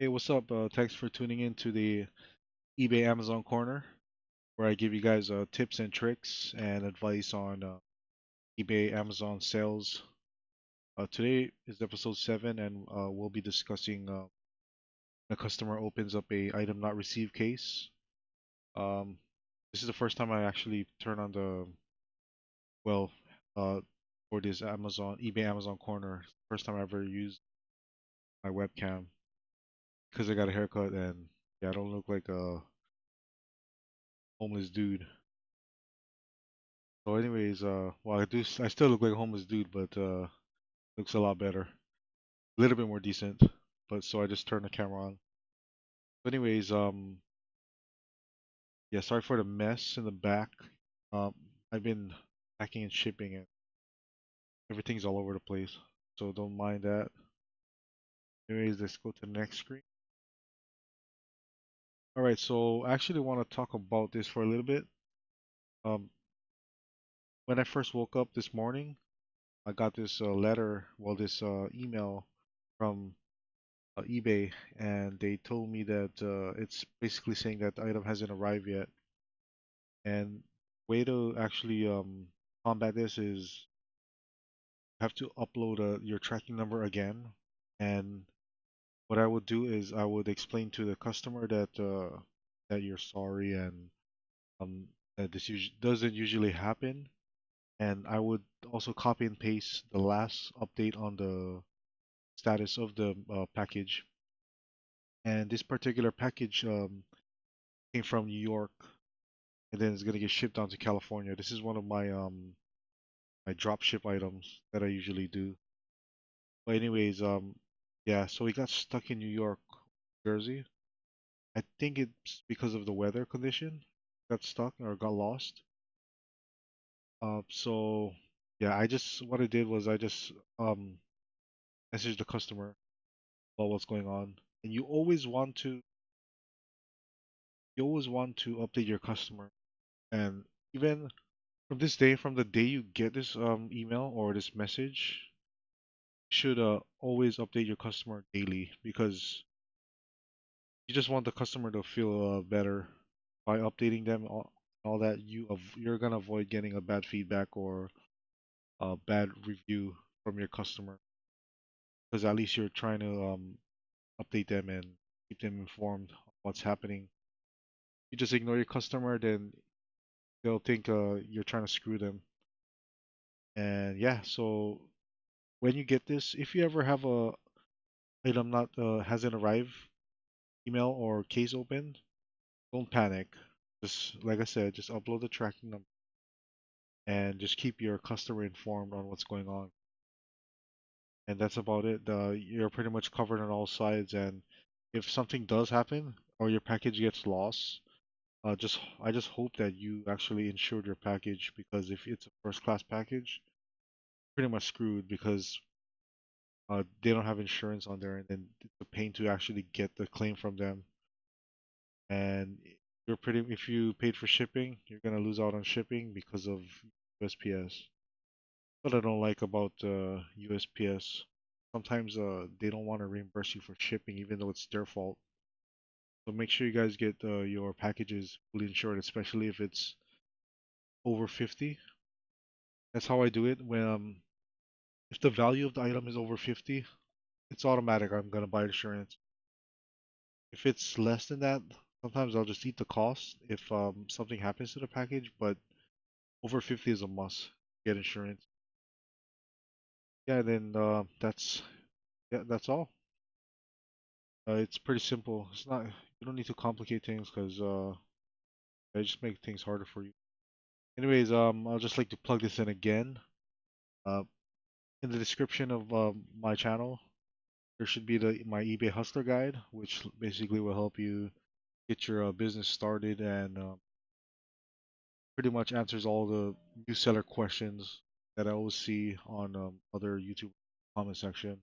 Hey, what's up? Thanks for tuning in to the eBay Amazon Corner, where I give you guys tips and tricks and advice on eBay Amazon sales. Today is episode 7, and we'll be discussing the customer opens up a item not received case. Um, this is the first time I actually turn on well, uh, for this eBay Amazon Corner. First time I ever used my webcam because I got a haircut and yeah, I don't look like a homeless dude. So anyways, well I still look like a homeless dude, but looks a lot better. A little bit more decent. But so I just turned the camera on. But anyways, yeah, sorry for the mess in the back. Um I've been packing and shipping and everything's all over the place. So don't mind that. Anyways, let's go to the next screen. Alright, so I actually want to talk about this for a little bit. Um when I first woke up this morning, I got this this email from eBay, and they told me that it's basically saying that the item hasn't arrived yet. And way to actually combat this is you have to upload your tracking number again. And what I would do is I would explain to the customer that you're sorry and um, that doesn't usually happen. And I would also copy and paste the last update on the status of the package. And this particular package came from New York, and then it's gonna get shipped down to California. This is one of my drop ship items that I usually do. But anyways, yeah, so he got stuck in New York, Jersey. I think it's because of the weather condition. Got stuck or got lost. So yeah, what I did was I just messaged the customer about what's going on. And you always want to update your customer. And even from the day you get this email or this message, should always update your customer daily because you just want the customer to feel better by updating them all that you're gonna avoid getting a bad feedback or a bad review from your customer because at least you're trying to update them and keep them informed of what's happening. You just ignore your customer, then they'll think you're trying to screw them. And yeah, so when you get this, if you ever have a item not hasn't arrived email or case open, don't panic. Just like I said, just upload the tracking number and just keep your customer informed on what's going on. And that's about it. You're pretty much covered on all sides. And if something does happen or your package gets lost, I just hope that you actually insured your package because if it's a first class package, pretty much screwed because they don't have insurance on there, and then it's a pain to actually get the claim from them. And if you paid for shipping, you're gonna lose out on shipping because of USPS. What I don't like about USPS, sometimes they don't want to reimburse you for shipping even though it's their fault. So make sure you guys get your packages fully insured, especially if it's over 50. That's how I do it. When if the value of the item is over 50, it's automatic. I'm gonna buy insurance. If it's less than that, sometimes I'll just eat the cost if something happens to the package, but over 50 is a must. Get insurance. Yeah, then that's all. It's pretty simple. It's not You don't need to complicate things because they just make things harder for you. Anyways, I'll just like to plug this in again. Uh, in the description of my channel, there should be the my eBay Hustler guide, which basically will help you get your business started and pretty much answers all the new seller questions that I always see on other YouTube comment section.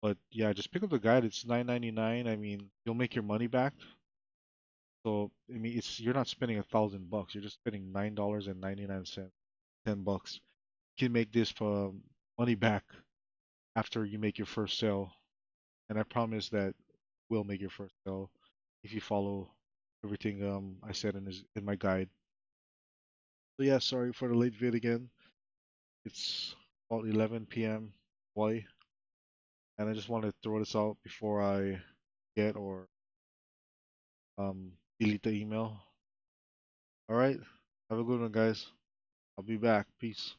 But yeah, just pick up the guide. It's 9.99. I mean, you'll make your money back. So I mean, it's you're not spending $1,000. You're just spending $9.99, $10. You can make this for money back after you make your first sale, and I promise that will make your first sale if you follow everything I said in my guide. So yeah, sorry for the late vid again. It's about 11 p.m. Hawaii, and I just want to throw this out before I get or delete the email. All right, have a good one, guys. I'll be back. Peace.